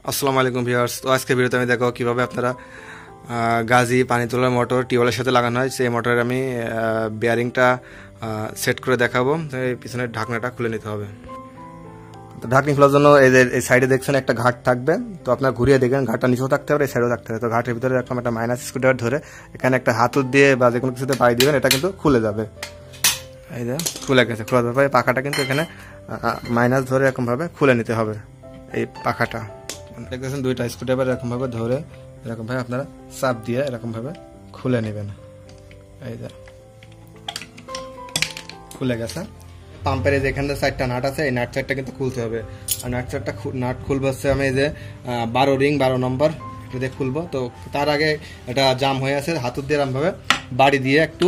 আসসালামু আলাইকুম ভিউয়ার্স। তো আজকে ভিডিওতে আমি দেখো কিভাবে আপনারা গাজী পানি তোলার মোটর টিউবওয়েলের সাথে লাগানো হয় সেই মোটরের আমি বেয়ারিংটা সেট করে দেখাবো। তো এই পিছনের ঢাকনাটা খুলে নিতে হবে। তো ঢাকনি খোলার জন্য এই সাইডে দেখছেন একটা ঘাট থাকবে, তো আপনার ঘুরিয়ে দেখবেন ঘাটটা নিচেও থাকতে হবে, এই সাইডেও থাকতে হবে। তো ঘাটের ভিতরে এরকম একটা মাইনাস স্ক্রুড্রাইভার ধরে এখানে একটা হাতুড় দিয়ে বা যে কোনো কিছুতে পাই দিবেন, এটা কিন্তু খুলে যাবে। এই যে খুলে গেছে। খোলার ব্যাপারে পাখাটা কিন্তু এখানে মাইনাস ধরে এরকমভাবে খুলে নিতে হবে। এই পাখাটা দেখতেছেন দুইটা স্ক্রুড্রাইভার এরকমভাবে ধরে এরকমভাবে আপনারা চাপ দিয়ে এরকমভাবে খুলে নেবেন। এই যে খুলে গেছে। পাম্পের যেখানে সাইডটা নাট আছে এই নাট সাইডটা কিন্তু খুলতে হবে। আর নাট সাইডটা নাট খুলবো হচ্ছে আমি এই যে 12 রিং 12 নম্বর দিয়ে খুলবো। তো তার আগে এটা জাম হয়ে আছে, হাতুড় দিয়ে এরকমভাবে বাড়ি দিয়ে একটু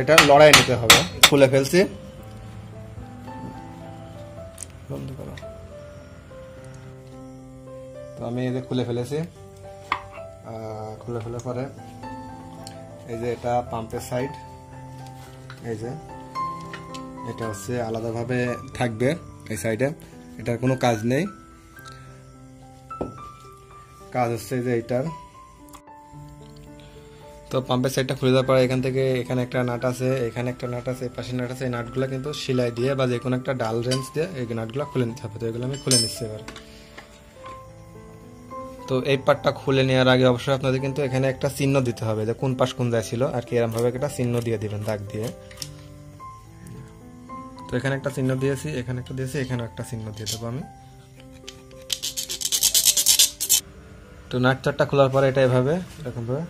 এটা লড়াই নিতে হবে। খুলে ফেলছি। বন্ধ করো। তো আমি এই যে খুলে ফেলেছি। খুলে ফেলার পরে এই যে এটা পাম্পের সাইড, এই যে এটা হচ্ছে আলাদাভাবে থাকবে এই সাইডে, এটার কোনো কাজ নেই। কাজ হচ্ছে যে এইটার। তো পাম্পের সাইডটা খুলে দেওয়ার পরে এখান থেকে এখানে একটা নাট আছে, এখানে একটা নাট আছে, এই পাশে নাট আছে। এই নাটগুলো কিন্তু সেলাই দিয়ে বা যে কোনো একটা ডাল রেঞ্জ দিয়ে এই নাটগুলো খুলে নিতে হবে। তো এগুলো আমি খুলে নিচ্ছি এবার। তো এই পার্টটা খুলে নেওয়ার আগে অবশ্যই আপনাদের কিন্তু এখানে একটা চিহ্ন দিতে হবে যে কোন পাশ কোন যায় ছিল আর কি, এরকম ভাবে একটা চিহ্ন দিয়ে দিবেন দাগ দিয়ে। তো এখানে একটা চিহ্ন দিয়েছি, এখানে একটা দিয়েছি, এখানে একটা চিহ্ন দিয়ে দেবো আমি। তো নাট চারটা খোলার পরে এটা এভাবে এরকম ভাবে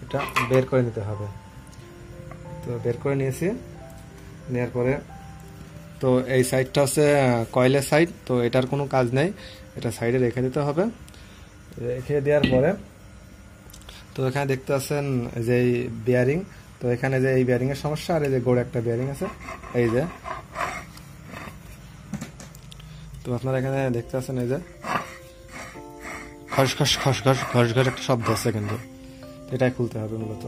এটা বের করে নিতে হবে। তো বের করে নিয়েছি। নেওয়ার পরে তো এই সাইডটা হচ্ছে কয়েলের সাইড, তো এটার কোনো কাজ নেই, এটা সাইডে রেখে দিতে হবে। রেখে দেওয়ার পরে তো এখানে দেখতে পাচ্ছেন যে এই বিয়ারিং, তো এখানে যে এই বিয়ারিং এর সমস্যা আর এই যে গোড়ে একটা বিয়ারিং আছে এই যে। তো আপনারা এখানে দেখতে পাচ্ছেন এই যে খসখস খসখস খসখস একটা শব্দ আছে, কিন্তু এটাই খুলতে হবে মূলত।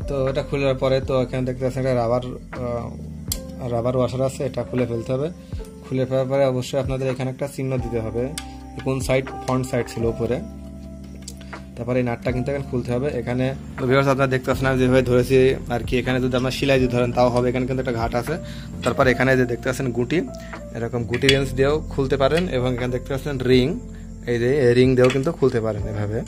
তো এটা খোলার পরে তো এখানে দেখতে পাচ্ছেন একটা রাবার ওয়াশার আছে, এটা খুলে ফেলতে হবে। খুলে ফেলার পরে অবশ্যই আপনাদের এখানে একটা চিহ্ন দিতে হবে কোন সাইড ফ্রন্ট সাইড ছিল উপরে। তারপরে এই নাটটা কিন্তু এখানে খুলতে হবে। এখানে ভিউয়ার্স আপনারা দেখতে পাচ্ছেন আমি যেভাবে ধরেছি আর কি, এখানে যদি আমরা সেলাই দিয়ে ধরেন তাও হবে। এখানে কিন্তু একটা ঘাট আছে। তারপর এখানে যে দেখতে পাচ্ছেন গুটি, এরকম গুটি রেঞ্জ দিয়েও খুলতে পারেন, এবং এখানে দেখতে পাচ্ছেন রিং, এই যে রিং দিয়েও কিন্তু খুলতে পারেন এভাবে।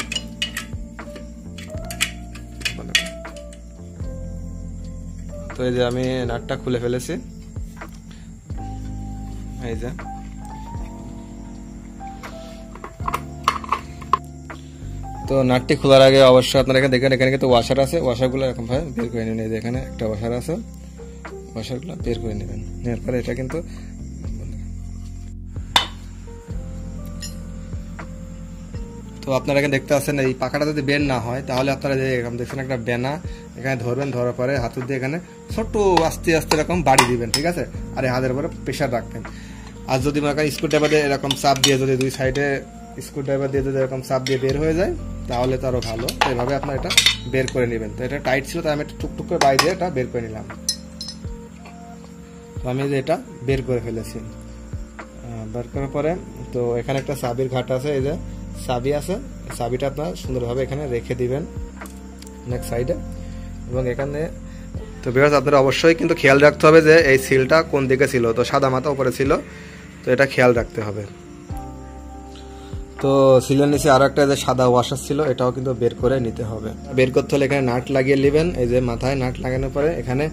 তো এই যে আমি নাটটা খুলে ফেলেছি এই যে। তো নাটটি খোলার আগে অবশ্যই আপনারা এখানে দেখেন এখানে কিন্তু ওয়াশার আছে, ওয়াশারগুলো এরকম ভাবে বের করে নিন। এই যে এখানে একটা ওয়াশার আছে, ওয়াশারগুলো বের করে নেবেন। নেওয়ার পরে এটা কিন্তু তো আপনারা এখানে দেখতে পাচ্ছেন এই পাখাটা যদি বের না হয় তাহলে আপনারা যে এরকম দেখছেন একটা বেনা এখানে ধরবেন, ধরার পরে হাতুড় দিয়ে এখানে ছোট্ট আস্তে আস্তে এরকম বাড়ি দিবেন, ঠিক আছে। আর এই হাতের উপরে প্রেশার রাখবেন। আর যদি মনে করেন স্ক্রুড্রাইভার দিয়ে এরকম চাপ দিয়ে যদি দুই সাইডে স্ক্রুড্রাইভার দিয়ে যদি এরকম চাপ দিয়ে বের হয়ে যায় তাহলে তো আরো ভালো। এভাবে আপনারা এটা বের করে নেবেন। তো এটা টাইট ছিল, তাই আমি একটু টুকটুক করে বাইরে দিয়ে এটা বের করে নিলাম। তো আমি যে এটা বের করে ফেলেছি। বের করার পরে তো এখানে একটা চাবির ঘাট আছে, এই যে চাবি আছে, চাবিটা আপনার সুন্দরভাবে এখানে রেখে দিবেন নেক্সট সাইডে। এবং এখানে তো ভিউয়ার্স আপনারা অবশ্যই কিন্তু খেয়াল রাখতে হবে যে এই সিলটা কোন দিকে ছিল। তো সাদা মাথা উপরে ছিল, তো এটা খেয়াল রাখতে হবে। তো সিলের নিচে আরো একটা যে সাদা ওয়াশার ছিল, এটাও কিন্তু বের করে নিতে হবে। বের করতে হলে এখানে নাট লাগিয়ে নেবেন। এই যে মাথায় নাট লাগানোর পরে এখানে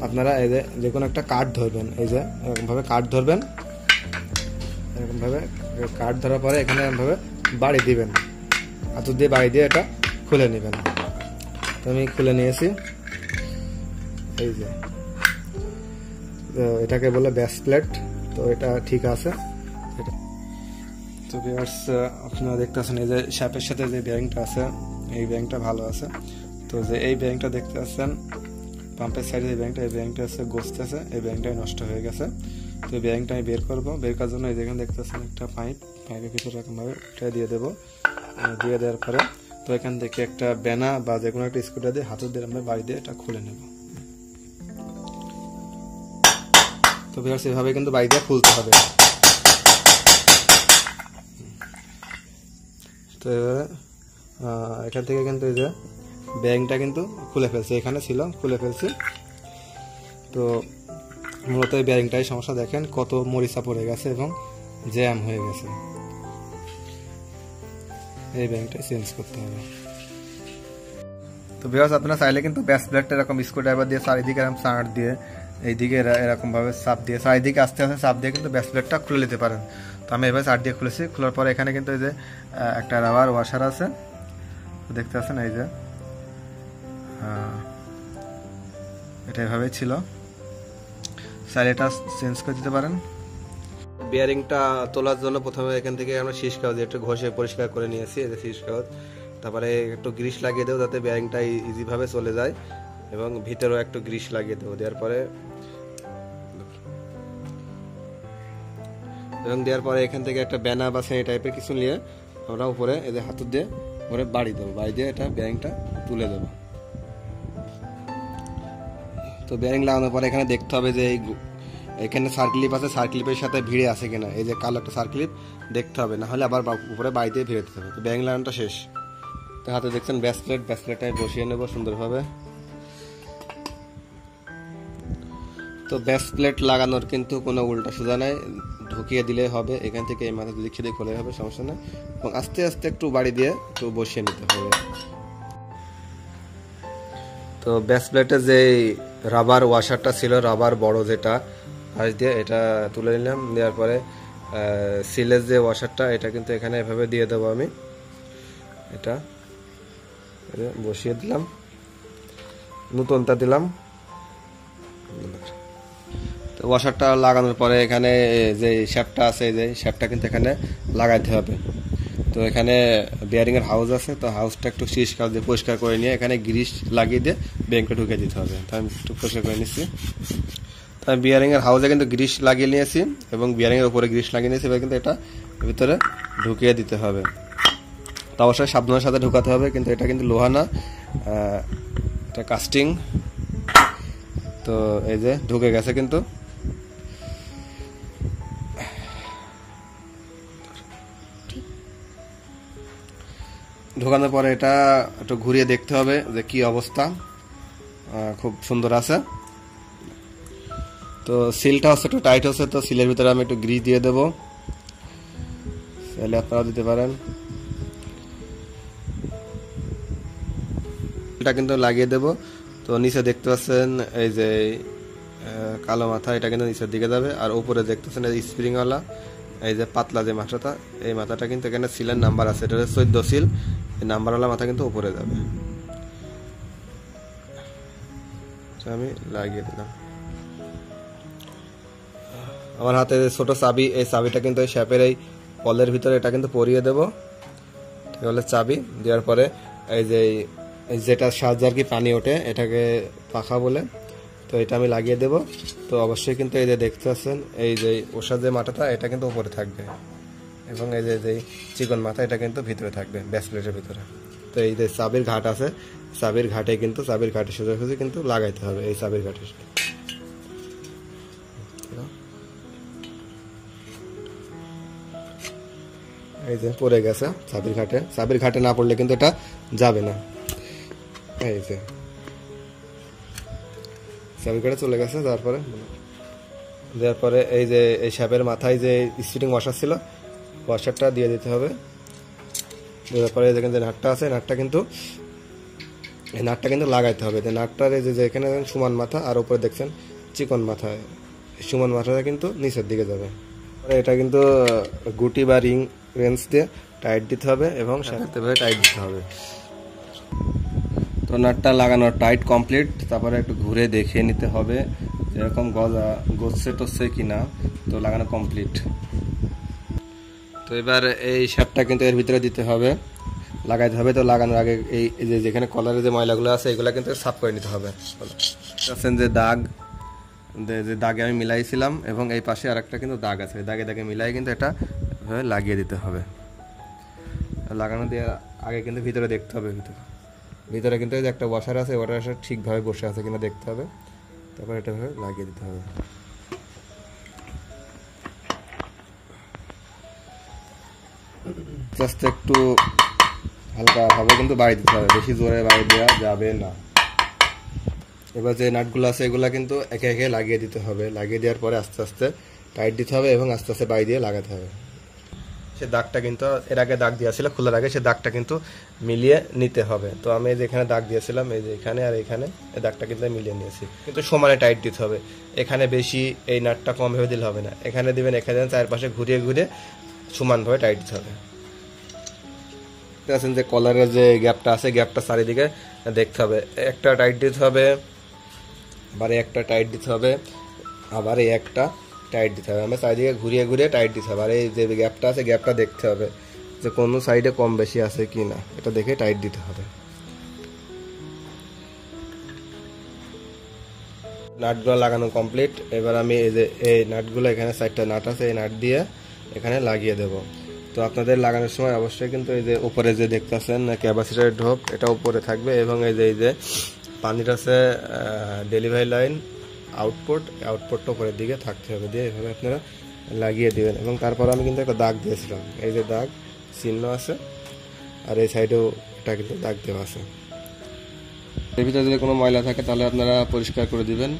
আপনারা এই যে কোনো একটা কাঠ ধরবেন, এই যে এরকমভাবে কাঠ ধরবেন। এরকমভাবে কাঠ ধরার পরে এখানে এরকমভাবে বাড়ি দিবেন, হাতুড় দিয়ে বাড়ি দিয়ে এটা খুলে নেবেন। তো আমি খুলে নিয়েছি এই যে। তো এটাকে বলে ব্যাস প্লেট, তো এটা ঠিক আছে। তো ভিউয়ার্স আপনারা দেখতে পাচ্ছেন এই যে শ্যাপের সাথে যে বেয়ারিংটা আছে এই বেয়ারিংটা ভালো আছে। তো যে এই বেয়ারিংটা দেখতে পাচ্ছেন পাম্পের সাইডে যে বেয়ারিংটা, এই বেয়ারিংটা আছে গোস্ত আছে, এই বেয়ারিংটাই নষ্ট হয়ে গেছে। তো এই বেয়ারিংটা আমি বের করবো। বের করার জন্য এই যেখানে দেখতে পাচ্ছেন একটা পাইপের ভিতরে এরকমভাবে উঠে দিয়ে দেবো। দিয়ে দেওয়ার পরে তো এখান থেকে একটা বেনা বা যে কোনো একটা স্ক্রুটা দিয়ে হাতুড় দিয়ে আমরা বাড়ি দিয়ে এটা খুলে নেব। তো ভিউয়ার্স এভাবে কিন্তু বাড়ি দিয়ে খুলতে হবে। তো এবারে এখান থেকে কিন্তু এই যে ব্যারিংটা কিন্তু খুলে ফেলছে, এখানে ছিল খুলে ফেলছি। তো মূলত এই ব্যারিংটাই সমস্যা, দেখেন কত মরিচা পড়ে গেছে এবং জ্যাম হয়ে গেছে। এই ব্যারিংটা চেঞ্জ করতে হবে। তো ভিউয়ার্স আপনারা চাইলে কিন্তু ব্যাস প্লেটটা এরকম স্ক্রু ড্রাইভার দিয়ে চারিদিকে এরকম চাঁট দিয়ে এইদিকে এরকম ভাবে চাপ দিয়ে চারিদিকে আস্তে আস্তে চাপ দিয়ে কিন্তু ব্যাস প্লেটটা খুলে নিতে পারেন। তো আমি এভাবে চার দিয়ে খুলেছি। খোলার পরে এখানে কিন্তু এই যে একটা রাবার ওয়াশার আছে, দেখতে পাচ্ছেন এই যে এটা এভাবেই ছিল, চাইলে এটা চেঞ্জ করে দিতে পারেন। বিয়ারিংটা তোলার জন্য প্রথমে এখান থেকে আমরা শীষ কাগজ একটু ঘষে পরিষ্কার করে নিয়েছি, এই যে শীষ কাগজ। তারপরে একটু গ্রিস লাগিয়ে দেবো যাতে বিয়ারিংটা ইজিভাবে চলে যায়, এবং ভিতরেও একটু গ্রিস লাগিয়ে দেবো। দেওয়ার পরে এখান থেকে একটা ব্যানার বা সেই টাইপের কিছু নিয়ে আমরা উপরে এদের হাতুর দিয়ে উপরে বাড়ি দেবো, বাড়ি দিয়ে এটা বিয়ারিংটা তুলে দেবো। তো বিয়ারিং লাগানোর পরে এখানে দেখতে হবে যে এখানে সার্ক্লিপ আছে, সার্ক্লিপের সাথে ভিড়ে আছে কিনা, এই যে কালো একটা সার্ক্লিপ দেখতে হবে, না হলে আবার উপরে বাড়ি দিয়ে ভিড়ে দিতে হবে। তো বিয়ারিং লাগানোটা শেষ। তো হাতে দেখছেন ব্যাস প্লেটটাই বসিয়ে নেব সুন্দরভাবে। তো ব্যাস প্লেট লাগানোর কিন্তু কোনো উল্টা সোজা নাই, ঢুকিয়ে দিলে হবে, এখান থেকে এই মাথা যদি খেতে খোলে হবে, সমস্যা নেই। এবং আস্তে আস্তে একটু বাড়ি দিয়ে একটু বসিয়ে নিতে হবে। তো ব্যাস প্লেটে যে রাবার ওয়াশারটা ছিল, রাবার বড় যেটা আজ দিয়ে এটা তুলে নিলাম। দেওয়ার পরে সিলের যে ওয়াশারটা এটা কিন্তু এখানে এভাবে দিয়ে দেবো আমি, এটা বসিয়ে দিলাম, নতুনটা দিলাম। তো ওয়াশারটা লাগানোর পরে এখানে যে শ্যাপটা আছে, যে শ্যাপটা কিন্তু এখানে লাগাইতে হবে। তো এখানে বিয়ারিংয়ের হাউস আছে, তো হাউসটা একটু শীষ কাগজ দিয়ে পরিষ্কার করে নিয়ে এখানে গ্রিস লাগিয়ে দিয়ে বিয়ারিংটা ঢুকে দিতে হবে। তো আমি একটু পরিষ্কার করে নিচ্ছি। তো আমি বিয়ারিংয়ের হাউসে কিন্তু গ্রিস লাগিয়ে নিয়েছি এবং বিয়ারিংয়ের উপরে গ্রিস লাগিয়ে নিয়েছি, এবার কিন্তু এটা ভিতরে ঢুকিয়ে দিতে হবে। তো অবশ্যই সাবধানের সাথে ঢুকাতে হবে, কিন্তু এটা কিন্তু লোহা না, এটা কাস্টিং। তো এই যে ঢুকে গেছে কিন্তু। ঢোকানোর পরে এটা একটু ঘুরিয়ে দেখতে হবে যে কি অবস্থা, খুব সুন্দর আছে। তো সিলটা হচ্ছে একটু টাইট হচ্ছে, তো সিলের ভিতরে আমি একটু গ্রিস দিয়ে দেবো, তাহলে আপনারা দিতে পারেন। এটা কিন্তু লাগিয়ে দেব। তো নিচে দেখতে পাচ্ছেন এই যে কালো মাথা, এটা কিন্তু নিচের দিকে যাবে। আর উপরে দেখতেছেন এই স্প্রিংওয়ালা এই যে পাতলা যে মাথাটা, এই মাথাটা কিন্তু এখানে সিলের নাম্বার আছে, এটা 14 সিল, এই নাম্বারওয়ালা মাথা কিন্তু উপরে যাবে। আমি লাগিয়ে দিলাম। আমার হাতে ছোট চাবি, এই চাবিটা কিন্তু এই শ্যাপের এই কলের ভিতরে এটা কিন্তু পরিয়ে দেবো, ঠিক হলে চাবি দেওয়ার পরে এই যে যেটা সাহায্যে আর কি পানি ওঠে, এটাকে পাখা বলে, তো এটা আমি লাগিয়ে দেব। তো অবশ্যই কিন্তু এই যে দেখতে পাচ্ছেন এই যে ওষার যে মাথাটা এটা কিন্তু উপরে থাকবে, এবং এই যে চিকন মাথা এটা কিন্তু ভিতরে থাকবে ব্যাস প্লেটের ভিতরে। তো এই যে চাবির ঘাট আছে, চাবির ঘাটে কিন্তু চাবির ঘাটে সোজাসুজি কিন্তু লাগাইতে হবে, এই চাবির ঘাটে। এই যে পড়ে গেছে চাবির ঘাটে, চাবির ঘাটে না পড়লে কিন্তু এটা যাবে না। এই যে চাবির ঘাটে চলে গেছে, দেওয়ার পরে এই যে এই শ্যাপের মাথায় যে স্টিরিং ওয়াশার ছিল, ওয়াশারটা দিয়ে দিতে হবে। দেওয়ার পরে দেখেন যে নাটটা আছে, নাটটা কিন্তু এই নাটটা কিন্তু লাগাইতে হবে। নাটটার এই যে এখানে সমান মাথা আর উপরে দেখছেন চিকন মাথা, সমান মাথাটা কিন্তু নিচের দিকে যাবে। এটা কিন্তু গুটি বা রিং রেঞ্জ দিয়ে টাইট দিতে হবে এবং সাথে টাইট দিতে হবে। তো নাটটা লাগানো টাইট কমপ্লিট। তারপরে একটু ঘুরে দেখে নিতে হবে এরকম গজছে টসছে কিনা। তো লাগানো কমপ্লিট। তো এবার এই শ্যাপটা কিন্তু এর ভিতরে দিতে হবে, লাগাইতে হবে। তো লাগানোর আগে এই যে যেখানে কলারে যে ময়লাগুলো আছে এগুলো কিন্তু সাফ করে নিতে হবে। যে দাগ, যে দাগে আমি মিলাইছিলাম এবং এই পাশে আর একটা কিন্তু দাগ আছে, দাগে দাগে মিলাই কিন্তু এটা লাগিয়ে দিতে হবে। লাগানো দিয়ে আগে কিন্তু ভিতরে দেখতে হবে, ভিতরে কিন্তু যে একটা ওয়াশার আছে, ওয়াশার ঠিকভাবে বসে আছে কিনা দেখতে হবে, তারপর এটা লাগিয়ে দিতে হবে। জাস্ট একটু হালকা ভাবে কিন্তু বাড়ি দিতে হবে, বেশি জোরে বাড়ি দেওয়া যাবে না। এবার যে নাটগুলো আছে এগুলা কিন্তু একে একে লাগিয়ে দিতে হবে, লাগিয়ে দেওয়ার পরে আস্তে আস্তে টাইট দিতে হবে এবং আস্তে আস্তে বাড়ি দিয়ে লাগাতে হবে। সে দাগটা কিন্তু এর আগে দাগ দিয়েছিল খোলার আগে, সে দাগটা কিন্তু মিলিয়ে নিতে হবে। তো আমি এই যে এখানে দাগ দিয়েছিলাম, এই যে এখানে আর এখানে এই দাগটা কিন্তু মিলিয়ে নিয়েছি, কিন্তু সমানে টাইট দিতে হবে। এখানে বেশি এই নাটটা কম ভেবে দিলে হবে না, এখানে দিবেন, এখানে চারপাশে ঘুরিয়ে ঘুরিয়ে সমানভাবে টাইট দিতে হবে। যে কলারের যে গ্যাপটা আছে, গ্যাপটা চারিদিকে দেখতে হবে, একটা টাইট দিতে হবে, আবার একটা টাইট দিতে হবে, আবার এই একটা টাইট দিতে হবে। আমরা চারিদিকে ঘুরিয়ে ঘুরিয়ে টাইট দিতে হবে। আর এই যে গ্যাপটা আছে গ্যাপটা দেখতে হবে যে কোনো সাইডে কম বেশি আছে কি না, এটা দেখে টাইট দিতে হবে। নাটগুলো লাগানো কমপ্লিট। এবার আমি এই যে এই নাটগুলো, এখানে 4টা নাট আছে, এই নাট দিয়ে এখানে লাগিয়ে দেব। তো আপনাদের লাগানোর সময় অবশ্যই কিন্তু এই যে উপরে যে দেখতেছেন ক্যাপাসিটরের ঢোক, এটা উপরে থাকবে এবং এই যে পানির আছে ডেলিভারি লাইন আউটপুটটা উপরের দিকে থাকতে হবে, দিয়ে এভাবে আপনারা লাগিয়ে দিবেন। এবং তারপর আমি কিন্তু একটা দাগ দিয়েছিলাম, এই যে দাগ চিহ্ন আছে, আর এই সাইডেও এটা কিন্তু দাগ দেওয়া আছে। এর ভিতরে যদি কোনো ময়লা থাকে তাহলে আপনারা পরিষ্কার করে দিবেন।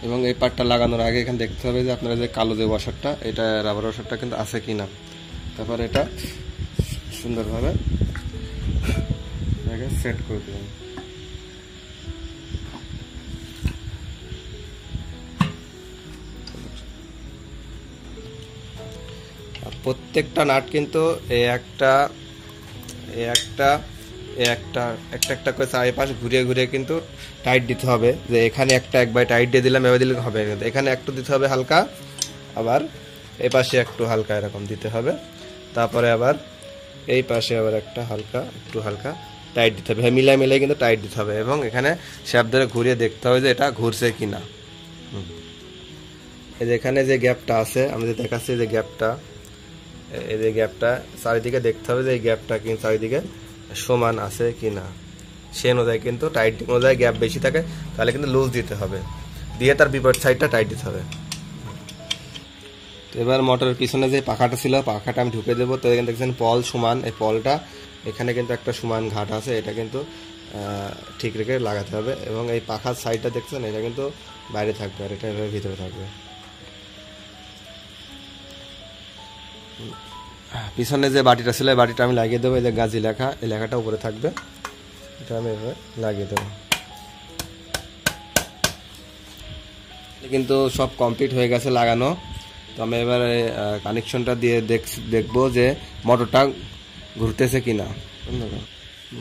এবং এই পার্টটা লাগানোর আগে এখানে দেখতে হবে যে আপনারা যে কালো যে ওয়াশারটা, এটা রাবার ওয়াশারটা কিন্তু আছে কি না। তারপর এটা সুন্দরভাবে সেট করে দেবেন। প্রত্যেকটা নাট কিন্তু একটা করে চারিপাশ ঘুরিয়ে ঘুরিয়ে কিন্তু টাইট দিতে হবে। যে এখানে একটা একবার টাইট দিয়ে দিলাম, এবার দিলে হবে, এখানে একটু দিতে হবে হালকা, আবার এই পাশে একটু হালকা এরকম দিতে হবে, তারপরে আবার এই পাশে আবার একটা একটু হালকা টাইট দিতে হবে। মিলাই কিন্তু টাইট দিতে হবে এবং এখানে শ্যাপ ধরে ঘুরিয়ে দেখতে হবে যে এটা ঘুরছে কিনা। এই যে এখানে যে গ্যাপটা আছে আমি যে দেখাচ্ছি, যে গ্যাপটা, এই যে গ্যাপটা চারিদিকে দেখতে হবে যে এই গ্যাপটা কিন্তু চারিদিকে সমান আছে কিনা। সে অনুযায়ী কিন্তু টাইট অনুযায়ী গ্যাপ বেশি থাকে তাহলে কিন্তু লুজ দিতে হবে, দিয়ে তার বিপরীত সাইডটা টাইট দিতে হবে। তো এবার মোটরের পিছনে যে পাখাটা ছিল, পাখাটা আমি ঢুকে দেবো। তো এখানে দেখছেন পল সমান, এই পলটা এখানে কিন্তু একটা সমান ঘাট আছে, এটা কিন্তু ঠিক রেখে লাগাতে হবে। এবং এই পাখার সাইডটা দেখছেন, এটা কিন্তু বাইরে থাকবে আর এটা ভিতরে থাকবে। পিছনে যে বাটিটা ছিল এই বাটিটা আমি লাগিয়ে দেবো, এই যে গাজী লেখা, এই লেখাটা উপরে থাকবে, এটা আমি এভাবে লাগিয়ে দেবো। কিন্তু সব কমপ্লিট হয়ে গেছে লাগানো। তো আমি এবারে কানেকশনটা দিয়ে দেখবো যে মোটরটা ঘুরতেছে কিনা।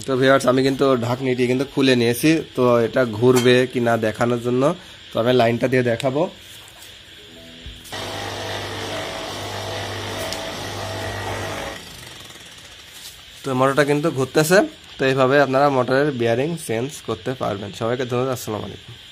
তো ভিউয়ার্স আমি কিন্তু ঢাকনিটি কিন্তু খুলে নিয়েছি, তো এটা ঘুরবে কিনা দেখানোর জন্য তো আমি লাইনটা দিয়ে দেখাবো। তো মোটরটা কিন্তু ঘুরতেছে। তো এইভাবে আপনারা মোটরের বিয়ারিং চেঞ্জ করতে পারবেন। সবাইকে ধন্যবাদ। আসসালামু আলাইকুম।